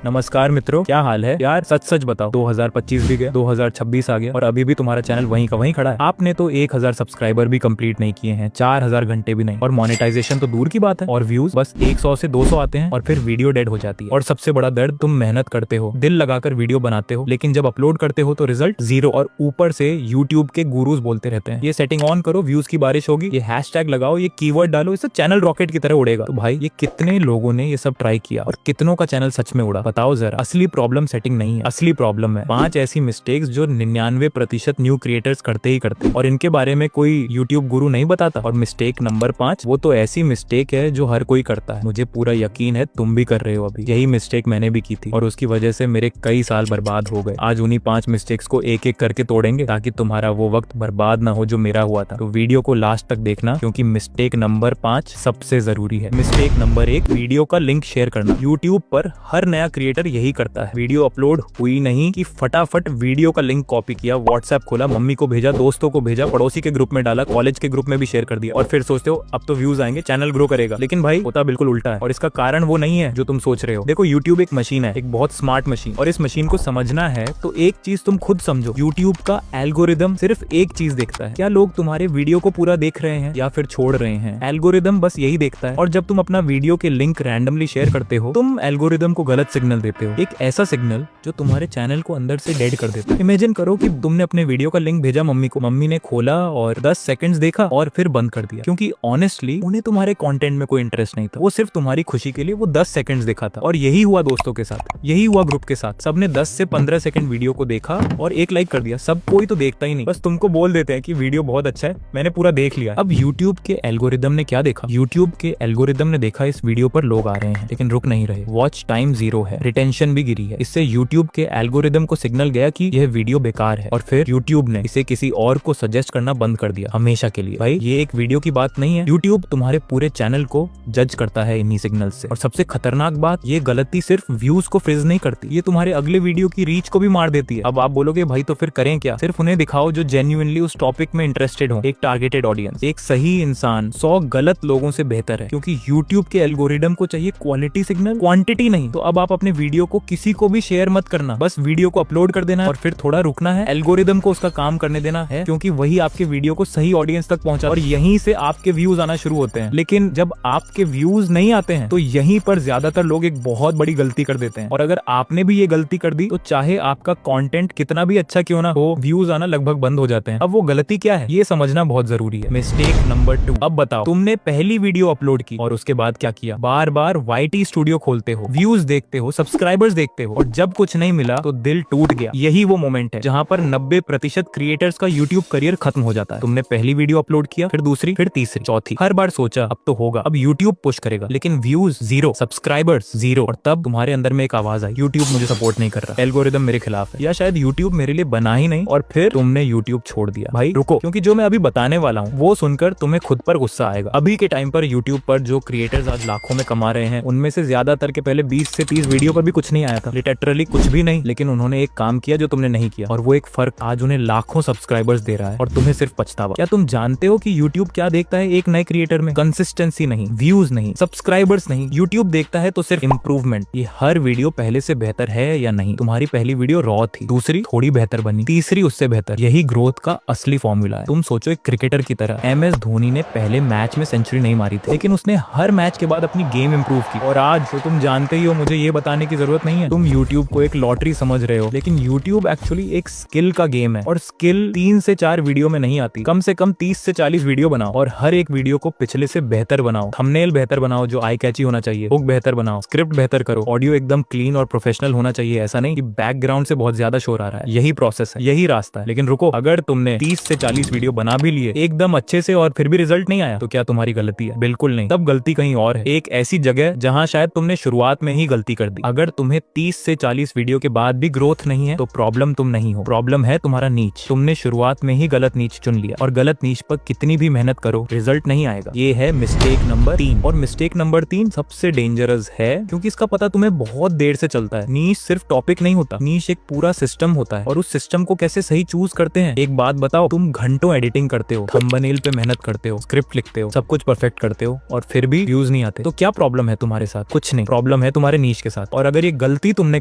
नमस्कार मित्रों, क्या हाल है यार। सच सच बताओ, 2025 भी गया, 2026 आ गया और अभी भी तुम्हारा चैनल वहीं का वहीं खड़ा है। आपने तो 1000 सब्सक्राइबर भी कंप्लीट नहीं किए हैं, 4000 घंटे भी नहीं, और मोनेटाइजेशन तो दूर की बात है, और व्यूज बस 100 से 200 आते हैं और फिर वीडियो डेड हो जाती है। और सबसे बड़ा दर्द, तुम मेहनत करते हो, दिल लगाकर वीडियो बनाते हो, लेकिन जब अपलोड करते हो तो रिजल्ट जीरो, और ऊपर से यूट्यूब के गुरुज बोलते रहते हैं ये सेटिंग ऑन करो, व्यूज की बारिश होगी, ये हैशटैग लगाओ, ये कीवर्ड डालो, इससे चैनल रॉकेट की तरह उड़ेगा। तो भाई ये कितने लोगों ने ये सब ट्राई किया और कितनों का चैनल सच में उड़ा? बताओ जरा। असली प्रॉब्लम सेटिंग नहीं है, असली प्रॉब्लम है 5 ऐसी मिस्टेक्स जो 99% न्यू क्रिएटर्स करते ही करते हैं, और इनके बारे में कोई यूट्यूब गुरु नहीं बताता। और मिस्टेक नंबर 5 वो तो ऐसी मिस्टेक है जो हर कोई करता है, मुझे पूरा यकीन है तुम भी कर रहे हो। अभी यही मिस्टेक मैंने भी की थी और उसकी वजह से मेरे कई साल बर्बाद हो गए। आज उन्हीं 5 मिस्टेक्स को एक एक करके तोड़ेंगे ताकि तुम्हारा वो वक्त बर्बाद ना हो जो मेरा हुआ था। तो वीडियो को लास्ट तक देखना, क्योंकि मिस्टेक नंबर 5 सबसे जरूरी है। मिस्टेक नंबर 1, वीडियो का लिंक शेयर करना। यूट्यूब पर हर नया क्रिएटर यही करता है। वीडियो अपलोड हुई नहीं कि फटाफट वीडियो का लिंक कॉपी किया, व्हाट्सएप खोला, मम्मी को भेजा, दोस्तों को भेजा, पड़ोसी के ग्रुप में डाला, कॉलेज के ग्रुप में भी शेयर कर दिया, और फिर सोचते हो अब तो व्यूज आएंगे, चैनल ग्रो करेगा। लेकिन भाई होता बिल्कुल उल्टा है, और इसका कारण वो नहीं है जो तुम सोच रहे हो। देखो, यूट्यूब एक मशीन है, एक बहुत स्मार्ट मशीन, और इस मशीन को समझना है तो एक चीज तुम खुद समझो, यूट्यूब का एल्गोरिदम सिर्फ एक चीज देखता है, क्या लोग तुम्हारे वीडियो को पूरा देख रहे हैं या फिर छोड़ रहे हैं। एल्गोरिदम बस यही देखता है, और जब तुम अपना वीडियो के लिंक रैंडमली शेयर करते हो, तुम एल्गोरिदम को गलत सिग्नल देते हो, एक ऐसा सिग्नल जो तुम्हारे चैनल को अंदर से डेड कर देता है। इमेजिन करो कि तुमने अपने वीडियो का लिंक भेजा मम्मी को, मम्मी ने खोला और 10 सेकंड्स देखा और फिर बंद कर दिया, क्योंकि ऑनेस्टली उन्हें तुम्हारे कंटेंट में कोई इंटरेस्ट नहीं था, वो सिर्फ तुम्हारी खुशी के लिए वो 10 सेकंड्स देखा था। और यही हुआ दोस्तों के साथ, यही हुआ ग्रुप के साथ, सबने 10 से 15 सेकंड वीडियो को देखा और एक लाइक कर दिया। सब कोई तो देखता ही नहीं, बस तुमको बोल देते हैं कि वीडियो बहुत अच्छा है, मैंने पूरा देख लिया। अब यूट्यूब के एल्गोरिदम ने क्या देखा? यूट्यूब के एल्गोरिदम ने देखा इस वीडियो पर लोग आ रहे हैं लेकिन रुक नहीं रहे, वॉच टाइम 0 है, रिटेंशन भी गिरी है। इससे यूट्यूब के एल्गोरिदम को सिग्नल गया कि यह वीडियो बेकार है, और फिर यूट्यूब ने इसे किसी और को सजेस्ट करना बंद कर दिया हमेशा के लिए। भाई ये एक वीडियो की बात नहीं है, यूट्यूब तुम्हारे पूरे चैनल को जज करता है इन्हीं सिग्नल से। और सबसे खतरनाक बात, ये गलती सिर्फ व्यूज को फ्रीज नहीं करती, ये तुम्हारे अगले वीडियो की रीच को भी मार देती है। अब आप बोलोगे भाई तो फिर करें क्या? सिर्फ उन्हें दिखाओ जो जेन्युइनली उस टॉपिक में इंटरेस्टेड हो, एक टारगेटेड ऑडियंस। एक सही इंसान 100 गलत लोगों से बेहतर है, क्योंकि यूट्यूब के एल्गोरिदम को चाहिए क्वालिटी सिग्नल, क्वांटिटी नहीं। तो अब आप अपने वीडियो को किसी को भी शेयर मत करना, बस वीडियो को अपलोड कर देना और फिर थोड़ा रुकना है, एल्गोरिदम को उसका काम करने देना है, क्योंकि वही आपके वीडियो को सही ऑडियंस तक पहुंचा और यहीं से आपके व्यूज आना शुरू होते हैं। लेकिन जब आपके व्यूज नहीं आते हैं तो यहीं पर ज्यादातर लोग एक बहुत बड़ी गलती कर देते हैं, और अगर आपने भी ये गलती कर दी तो चाहे आपका कंटेंट कितना भी अच्छा क्यों ना हो, व्यूज आना लगभग बंद हो जाते हैं। अब वो गलती क्या है ये समझना बहुत जरूरी है। मिस्टेक नंबर 2, अब बताओ, तुमने पहली वीडियो अपलोड की और उसके बाद क्या किया? बार बार YT स्टूडियो खोलते हो, व्यूज देखते हो, सब्सक्राइबर्स देखते हो, और जब कुछ नहीं मिला तो दिल टूट गया। यही वो मोमेंट है जहां पर 90% क्रिएटर्स का यूट्यूब करियर खत्म हो जाता है। तुमने पहली वीडियो अपलोड किया, फिर दूसरी, फिर तीसरी, चौथी, हर बार सोचा अब तो होगा, अब यूट्यूब पुश करेगा, लेकिन व्यूज 0, सब्सक्राइबर्स 0, और तब तुम्हारे अंदर में एक आवाज आई, यूट्यूब मुझे सपोर्ट नहीं कर रहा, एल्गोरिदम मेरे खिलाफ है, या शायद यूट्यूब मेरे लिए बना ही नहीं, और फिर तुमने यूट्यूब छोड़ दिया। भाई रुको, क्योंकि जो मैं अभी बताने वाला हूँ वो सुनकर तुम्हें खुद पर गुस्सा आएगा। अभी के टाइम पर यूट्यूब पर जो क्रिएटर्स आज लाखों में कमा रहे हैं, उनमें से ज्यादातर के पहले 20 से 30 वीडियो पर भी कुछ नहीं आया था, लिटरली कुछ भी नहीं, लेकिन उन्होंने एक काम किया जो तुमने नहीं किया, और वो एक फर्क आज उन्हें लाखों सब्सक्राइबर्स दे रहा है और तुम्हें सिर्फ पछतावा। क्या तुम जानते हो कि यूट्यूब क्या देखता है एक नए क्रिएटर में? कंसिस्टेंसी नहीं, व्यूज नहीं, सब्सक्राइबर्स नहीं, यूट्यूब देखता है तो सिर्फ इंप्रूवमेंट। ये हर वीडियो पहले से बेहतर है या नहीं। तुम्हारी पहली वीडियो रॉ थी, दूसरी थोड़ी बेहतर बनी, तीसरी उससे बेहतर। यही ग्रोथ का असली फॉर्मूला है। तुम सोचो एक क्रिकेटर की तरह, MS धोनी ने पहले मैच में सेंचुरी नहीं मारी थी, लेकिन उसने हर मैच के बाद अपनी गेम इंप्रूव की, और आज तो तुम जानते ही हो, मुझे ये बताने की जरूरत नहीं है, तुम यूट्यूब को एक लॉटरी समझ रहे हो, लेकिन यूट्यूब एक्चुअली एक स्किल का गेम है, और स्किल 3 से 4 वीडियो में नहीं आती। कम से कम 30 से 40 वीडियो बनाओ, और हर एक वीडियो को पिछले से बेहतर बनाओ, थंबनेल बेहतर बनाओ जो आई कैची होना चाहिए, हुक बेहतर बनाओ, स्क्रिप्ट बेहतर करो, ऑडियो एकदम क्लीन और प्रोफेशनल होना चाहिए, ऐसा नहीं कि बैकग्राउंड से बहुत ज्यादा शोर आ रहा है। यही प्रोसेस है, यही रास्ता है। लेकिन रुको, अगर तुमने 30 से 40 वीडियो बना भी लिए एकदम अच्छे से और फिर भी रिजल्ट नहीं आया, तो क्या तुम्हारी गलती है? बिल्कुल नहीं, तब गलती कहीं और है, एक ऐसी जगह जहां शायद तुमने शुरुआत में ही गलती कर दी। अगर तुम्हें 30 से 40 वीडियो के बाद भी ग्रोथ नहीं है तो प्रॉब्लम तुम नहीं हो, प्रॉब्लम है तुम्हारा नीच। तुमने शुरुआत में ही गलत नीच चुन लिया, और गलत नीच पर कितनी भी मेहनत करो रिजल्ट नहीं आएगा। ये है मिस्टेक नंबर 3, और मिस्टेक नंबर 3 सबसे डेंजरस है, क्योंकि इसका पता तुम्हें बहुत देर से चलता है। नीच सिर्फ टॉपिक नहीं होता, नीच एक पूरा सिस्टम होता है, और उस सिस्टम को कैसे सही चूज करते हैं। एक बात बताओ, तुम घंटों एडिटिंग करते हो, थंबनेल पे मेहनत करते हो, स्क्रिप्ट लिखते हो, सब कुछ परफेक्ट करते हो, और फिर भी व्यूज नहीं आते, तो क्या प्रॉब्लम है तुम्हारे साथ? कुछ नहीं, प्रॉब्लम है तुम्हारे नीश के साथ। और अगर ये गलती तुमने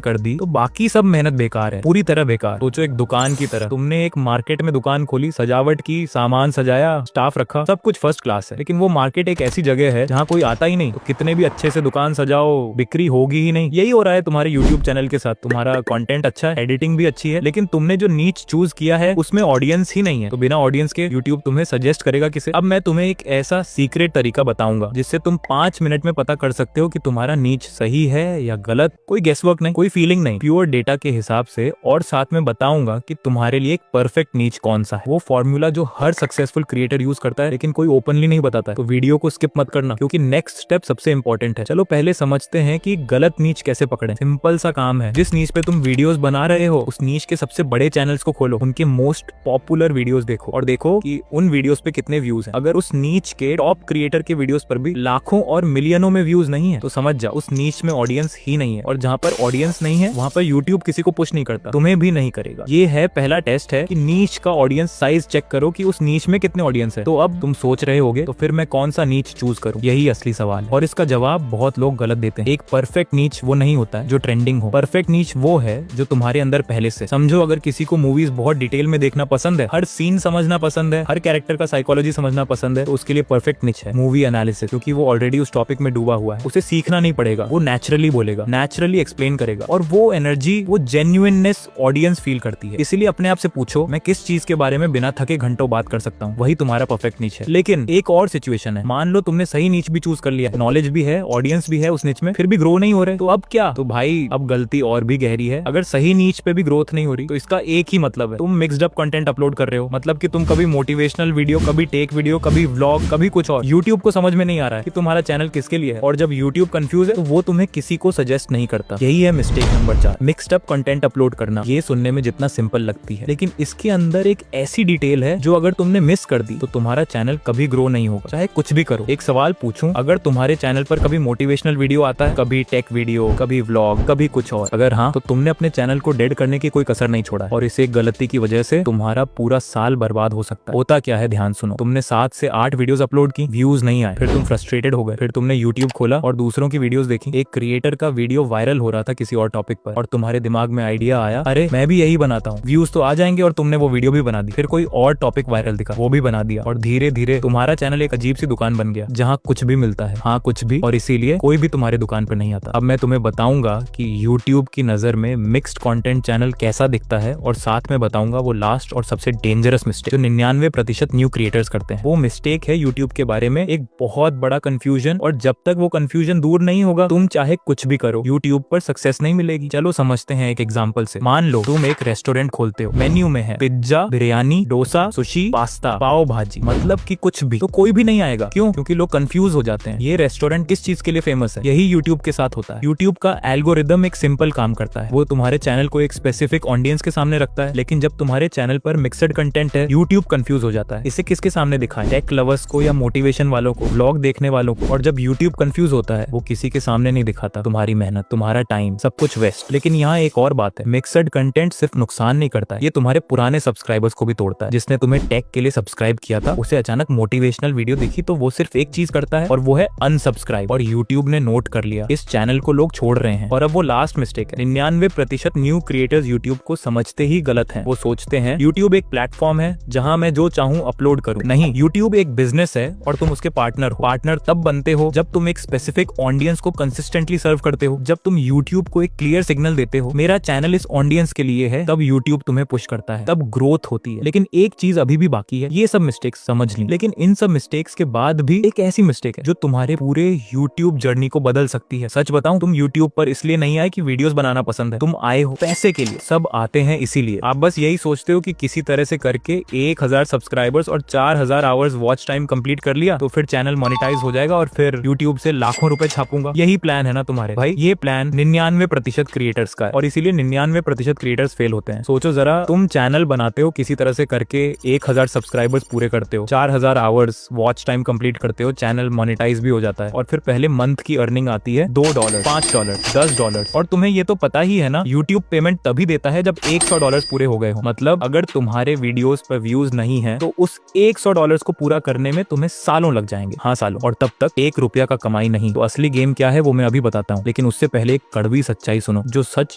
कर दी तो बाकी सब मेहनत बेकार है, पूरी तरह बेकार। सोचो एक दुकान की तरह, तुमने एक मार्केट में दुकान खोली, सजावट की, सामान सजाया, स्टाफ रखा, सब कुछ फर्स्ट क्लास है, लेकिन वो मार्केट एक ऐसी जगह है जहाँ कोई आता ही नहीं, तो कितने भी अच्छे से दुकान सजाओ, बिक्री होगी ही नहीं। यही हो रहा है तुम्हारे यूट्यूब चैनल के साथ। तुम्हारा कंटेंट अच्छा है, एडिटिंग भी अच्छी है, लेकिन तुमने जो नीच चूज किया है उसमें ऑडियंस ही नहीं है, तो बिना ऑडियंस के यूट्यूब तुम्हें सजेस्ट करेगा किसे? अब मैं तुम्हें एक ऐसा सीक्रेट तरीका बताऊंगा जिससे तुम 5 मिनट में पता कर सकते हो कि तुम्हारा नीच सही है या गलत। कोई गेसवर्क नहीं, कोई फीलिंग नहीं, प्योर डेटा के हिसाब से। और साथ में बताऊंगा कि तुम्हारे लिए एक परफेक्ट नीच कौन सा है, वो फॉर्मूला जो हर सक्सेसफुल क्रिएटर यूज करता है लेकिन कोई ओपनली नहीं बताता है। तो वीडियो को स्किप मत करना, क्योंकि नेक्स्ट स्टेप सबसे इंपॉर्टेंट है। चलो पहले समझते हैं कि गलत नीच कैसे पकड़े। सिंपल सा काम है, जिस नीच पे तुम वीडियोस बना रहे हो उस नीच के सबसे बड़े चैनल्स को खोलो, उनके मोस्ट पॉपुलर वीडियोस देखो और देखो कि उन वीडियोस पे कितने व्यूज हैं। अगर उस नीच के टॉप क्रिएटर के वीडियोस पर भी लाखों और मिलियनों में व्यूज नहीं है तो समझ जा उस नीच में ऑडियंस ही नहीं है, और जहाँ पर ऑडियंस नहीं है वहाँ पर यूट्यूब किसी को पुश नहीं करता, तुम्हें भी नहीं करेगा। ये है पहला टेस्ट है कि नीच का ऑडियंस साइज चेक करो कि उस नीच में कितने ऑडियंस है। तो अब तुम सोच रहे होगे तो फिर मैं कौन सा नीच चूज करूं, यही असली सवाल है। और इसका जवाब बहुत लोग गलत देते हैं। एक परफेक्ट नीच वो नहीं होता है जो ट्रेंडिंग हो, परफेक्ट नीच वो है जो तुम्हारे अंदर पहले से। समझो अगर किसी को मूवीज बहुत डिटेल में देखना पसंद है, हर सीन समझना पसंद है, हर कैरेक्टर का साइकोलॉजी समझना पसंद है, तो उसके लिए परफेक्ट नीच है मूवी एनालिसिस, क्योंकि वो ऑलरेडी उस टॉपिक में डूबा हुआ है, उसे सीखना नहीं पड़ेगा, वो नेचुरली बोलेगा, नेचुरली एक्सप्लेन करेगा, और वो एनर्जी, वो जेन्युइननेस ऑडियंस फील करती है। इसीलिए अपने आप से पूछो मैं किस चीज के बारे में बिना थके घंटों बात कर सकता हूँ, वही तुम्हारा परफेक्ट नीच है। लेकिन एक और सिचुएशन है, मान लो तुमने सही नीच भी चूज कर लिया, नॉलेज भी है, ऑडियंस भी है उस नीच में, फिर भी ग्रो नहीं हो रहे, तो अब क्या? तो भाई अब गलती और भी गहरी है। अगर सही नीच पे भी ग्रोथ नहीं हो रही तो इसका एक ही मतलब है, तुम मिक्स्ड अप कंटेंट अपलोड कर रहे हो। मतलब कि तुम कभी मोटिवेशनल वीडियो, कभी टेक वीडियो, कभी व्लॉग, कभी कुछ और। यूट्यूब को समझ में नहीं आ रहा है कि तुम्हारा चैनल किसके लिए है, और जब यूट्यूब कंफ्यूज है तो वो तुम्हें किसी को सजेस्ट नहीं करता। यही है mistake number 4, mixed up content upload करना। ये सुनने में जितना सिंपल लगती है, लेकिन इसके अंदर एक ऐसी डिटेल है जो अगर तुमने मिस कर दी तो तुम्हारा चैनल कभी ग्रो नहीं होगा, चाहे कुछ भी करो। एक सवाल पूछूं, अगर तुम्हारे चैनल पर कभी मोटिवेशनल वीडियो आता है, कभी टेक वीडियो, कभी व्लॉग, कभी कुछ और, अगर हाँ तो तुमने अपने चैनल को डेड करने की कोई कसर नहीं छोड़ा, और इस एक गलती की वजह से तुम्हारा पूरा साल बर्बाद हो सकता है। होता क्या है, ध्यान सुनो। तुमने 7 से 8 वीडियोस अपलोड की, व्यूज नहीं आए, फिर तुम फ्रस्ट्रेटेड हो गए, फिर तुमने यूट्यूब खोला और दूसरों की वीडियोस देखी। एक क्रिएटर का वीडियो वायरल हो रहा था किसी और टॉपिक पर, और तुम्हारे दिमाग में आइडिया आया, अरे मैं भी यही बनाता हूँ, व्यूज तो आ जाएंगे, और तुमने वो वीडियो भी बना दी। फिर कोई और टॉपिक वायरल दिखा, वो भी बना दिया, और धीरे धीरे तुम्हारा चैनल एक अजीब सी दुकान बन गया जहाँ कुछ भी मिलता है, हाँ कुछ भी, और इसीलिए कोई भी तुम्हारे दुकान पर नहीं आता। अब मैं तुम्हें बताऊंगा कि यूट्यूब की नजर में मिक्स्ड कंटेंट चैनल कैसा दिखता है, और साथ में बताऊंगा वो लास्ट और सबसे डेंजरस मिस्टेक जो 99% न्यू क्रिएटर्स करते हैं। वो मिस्टेक है यूट्यूब के बारे में एक बहुत बड़ा कंफ्यूजन, और जब तक वो कंफ्यूजन दूर नहीं होगा तुम चाहे कुछ भी करो यूट्यूब पर सक्सेस नहीं मिलेगी। चलो समझते हैं एक एग्जांपल से। मान लो तुम एक रेस्टोरेंट खोलते हो, मेन्यू में है pizza, biryani, dosa, sushi, pasta, pav bhaji, मतलब कि कुछ भी, तो कोई भी नहीं आएगा। क्यों? क्योंकि लोग कंफ्यूज हो जाते हैं, ये रेस्टोरेंट किस चीज के लिए फेमस है। यही यूट्यूब के साथ होता है। यूट्यूब का एल्गोरिदम एक सिंपल काम करता है, वो तुम्हारे चैनल को एक स्पेसिफिक ऑडियंस के सामने रखता है, लेकिन जब तुम्हारे चैनल पर मिक्सड कंटेंट है यूट्यूब कंफ्यूज हो जाता है। इसे किसके सामने दिखाएं? टेक लवर्स को या मोटिवेशन वालों को, व्लॉग देखने वालों को। और जब यूट्यूब कंफ्यूज होता है वो किसी के सामने नहीं दिखाता तुम्हारी मेहनत, तुम्हारा टाइम, सब कुछ वेस्ट। लेकिन यहाँ एक और बात है, मिक्सड कंटेंट सिर्फ नुकसान नहीं करता है, ये तुम्हारे पुराने सब्सक्राइबर्स को भी तोड़ता है। जिसने तुम्हें टेक के लिए सब्सक्राइब किया था, उसे अचानक मोटिवेशनल वीडियो दिखी तो वो सिर्फ एक चीज करता है, और वो है अनसब्सक्राइब। और यूट्यूब ने नोट कर लिया, इस चैनल को लोग छोड़ रहे हैं। और अब वो लास्ट मिस्टेक है, 99% न्यू क्रिएटर्स यूट्यूब को समझते ही गलत हैं। वो सोचते हैं यूट्यूब एक प्लेटफॉर्म है जहां मैं जो चाहूं अपलोड करूं। नहीं, यूट्यूब एक बिजनेस है और तुम उसके पार्टनर हो। पार्टनर तब बनते हो जब तुम एक स्पेसिफिक ऑडियंस को कंसिस्टेंटली सर्व करते हो, जब तुम यूट्यूब को एक क्लियर सिग्नल देते हो मेरा चैनल इस ऑडियंस के लिए है, तब यूट्यूब तुम्हें पुश करता है, तब ग्रोथ होती है। लेकिन एक चीज अभी भी बाकी है, ये सब मिस्टेक्स समझ ली, लेकिन इन सब मिस्टेक्स के बाद भी एक ऐसी मिस्टेक है जो तुम्हारे पूरे यूट्यूब जर्नी को बदल सकती है। सच बताऊं, तुम यूट्यूब पर इसलिए नहीं आए कि वीडियोस बनाना पसंद है, तुम आए हो पैसे के लिए। सब आते हैं इसीलिए। आप बस यही सोचते हो कि किसी तरह से करके 1000 सब्सक्राइबर्स और 4000 आवर्स वॉच टाइम कंप्लीट कर लिया तो फिर चैनल मोनेटाइज हो जाएगा और फिर यूट्यूब से लाखों रुपए छापूंगा। यही प्लान है ना तुम्हारे भाई। ये प्लान 99% क्रिएटर्स का है, और इसीलिए 99% क्रिएटर्स फेल होते हैं। सोचो जरा, तुम चैनल बनाते हो किसी तरह से करके, 1000 सब्सक्राइबर्स पूरे करते हो, 4000 आवर्स वॉच टाइम कंप्लीट करते हो, चैनल मोनेटाइज भी हो जाता है, और फिर पहले मंथ की अर्निंग आती है $2, $5, $10। और तुम्हें ये तो पता ही है ना, यूट्यूब पेमेंट तभी देता है जब $100 पूरे हो गए हो। मतलब अगर तुम्हारे वीडियोस पर व्यूज नहीं है तो उस $100 को पूरा करने में तुम्हें सालों लग जाएंगे। हाँ सालों। और तब तक $1 का कमाई नहीं। तो असली गेम क्या है वो मैं अभी बताता हूँ, लेकिन उससे पहले एक कड़वी सच्चाई सुनो, जो सच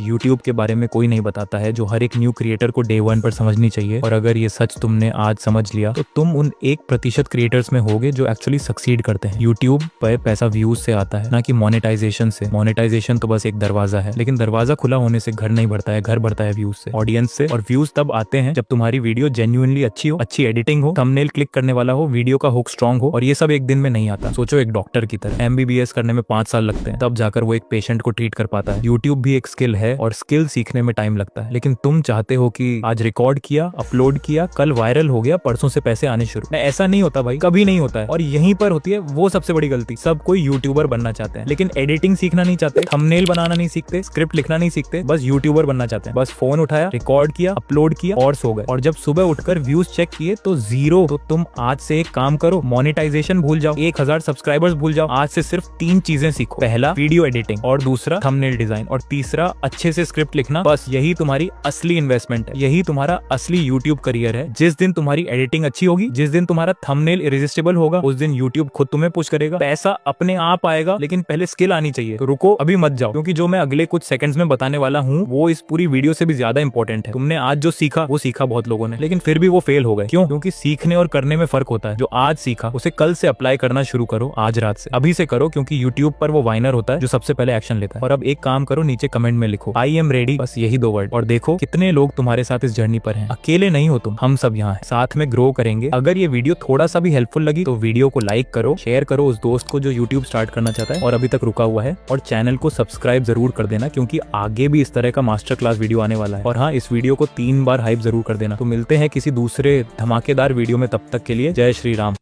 यूट्यूब के बारे में कोई नहीं बताता है, जो हर एक न्यू क्रिएटर को डे 1 पर समझनी चाहिए। और अगर ये सच तुमने आज समझ लिया तो तुम उन 1% क्रिएटर्स में होगे जो एक्चुअली सक्सीड करते हैं। यूट्यूब पर पैसा व्यूज से आता है, ना कि मोनेटाइजेशन से। मोनेटाइजेशन तो बस एक दरवाजा है, लेकिन दरवाजा खुला होने से घर नहीं बढ़ता है, घर बढ़ता है व्यूज से, ऑडियंस से। और व्यूज तब आते हैं जब तुम्हारी वीडियो जेन्युइनली अच्छी हो, अच्छी एडिटिंग हो, थंबनेल क्लिक करने वाला हो, वीडियो का हुक स्ट्रांग हो। और ये सब एक दिन में नहीं आता। सोचो एक डॉक्टर की तरह, MBBS करने में 5 साल लगते हैं, तब जाकर वो एक पेशेंट को ट्रीट कर पाता है। यूट्यूब भी एक स्किल है और स्किल सीखने में टाइम लगता है। लेकिन तुम चाहते हो कि आज रिकॉर्ड किया, अपलोड किया, कल वायरल हो गया, परसों से पैसे आने शुरू। ऐसा नहीं होता भाई, कभी नहीं होता है। और यहीं पर होती है वो सबसे बड़ी गलती। सब कोई यूट्यूबर बनना चाहते हैं, लेकिन एडिटिंग सीखना नहीं चाहते, थंबनेल बनाना नहीं सीखते, स्क्रिप्ट लिखना नहीं सीखते, बस यूट्यूबर बनना चाहते हैं। बस फोन उठाया, रिकॉर्ड किया, अपलोड किया और सो गए। और जब सुबह उठकर व्यूज चेक किए तो 0। तो तुम आज से एक काम करो, मोनेटाइजेशन भूल जाओ, 1000 सब्सक्राइबर्स भूल जाओ। आज से सिर्फ 3 चीजें सीखो। पहला वीडियो एडिटिंग, और दूसरा थंबनेल डिजाइन, और तीसरा अच्छे से स्क्रिप्ट लिखना। बस यही तुम्हारी असली इन्वेस्टमेंट है, यही तुम्हारा असली यूट्यूब करियर है। जिस दिन तुम्हारी एडिटिंग अच्छी होगी, जिस दिन तुम्हारा थंबनेल इरेजिस्टेबल होगा, उस दिन यूट्यूब खुद तुम्हें पुश करेगा। पैसा अपने आप आएगा, लेकिन पहले स्किल आनी चाहिए। तो रुको, अभी मत जाओ, क्योंकि जो मैं अगले कुछ सेकंड्स में बताने वाला हूँ वो इस पूरी वीडियो से भी ज्यादा इंपॉर्टेंट है। तुमने आज जो सीखा वो सीखा बहुत लोगों ने, लेकिन फिर भी वो फेल हो गए। क्यों? क्योंकि सीखने और करने में फर्क होता है। जो आज सीखा उसे कल से अप्लाई करना शुरू करो, आज रात से, अभी से करो, क्योंकि यूट्यूब पर वो वाइनर होता है जो सबसे पहले एक्शन लेता है। और अब एक काम करो, नीचे कमेंट में लिखो आई एम रेडी, बस यही 2 वर्ड, और देखो कितने लोग तुम्हारे साथ इस जर्नी पर हैं। अकेले नहीं हो तुम, हम सब यहाँ हैं, साथ में ग्रो करेंगे। अगर ये वीडियो थोड़ा सा भी हेल्पफुल लगी तो वीडियो को लाइक करो, शेयर करो उस दोस्त को जो यूट्यूब स्टार्ट करना चाहता है और अभी तक रुका हुआ है, और चैनल को सब्सक्राइब जरूर कर देना, क्योंकि आगे भी इस तरह का मास्टर क्लास वीडियो आने वाला है। और हाँ, इस वीडियो को 3 बार हाइप जरूर कर देना। तो मिलते हैं किसी दूसरे धमाकेदार वीडियो में, तब तक के लिए जय श्री राम।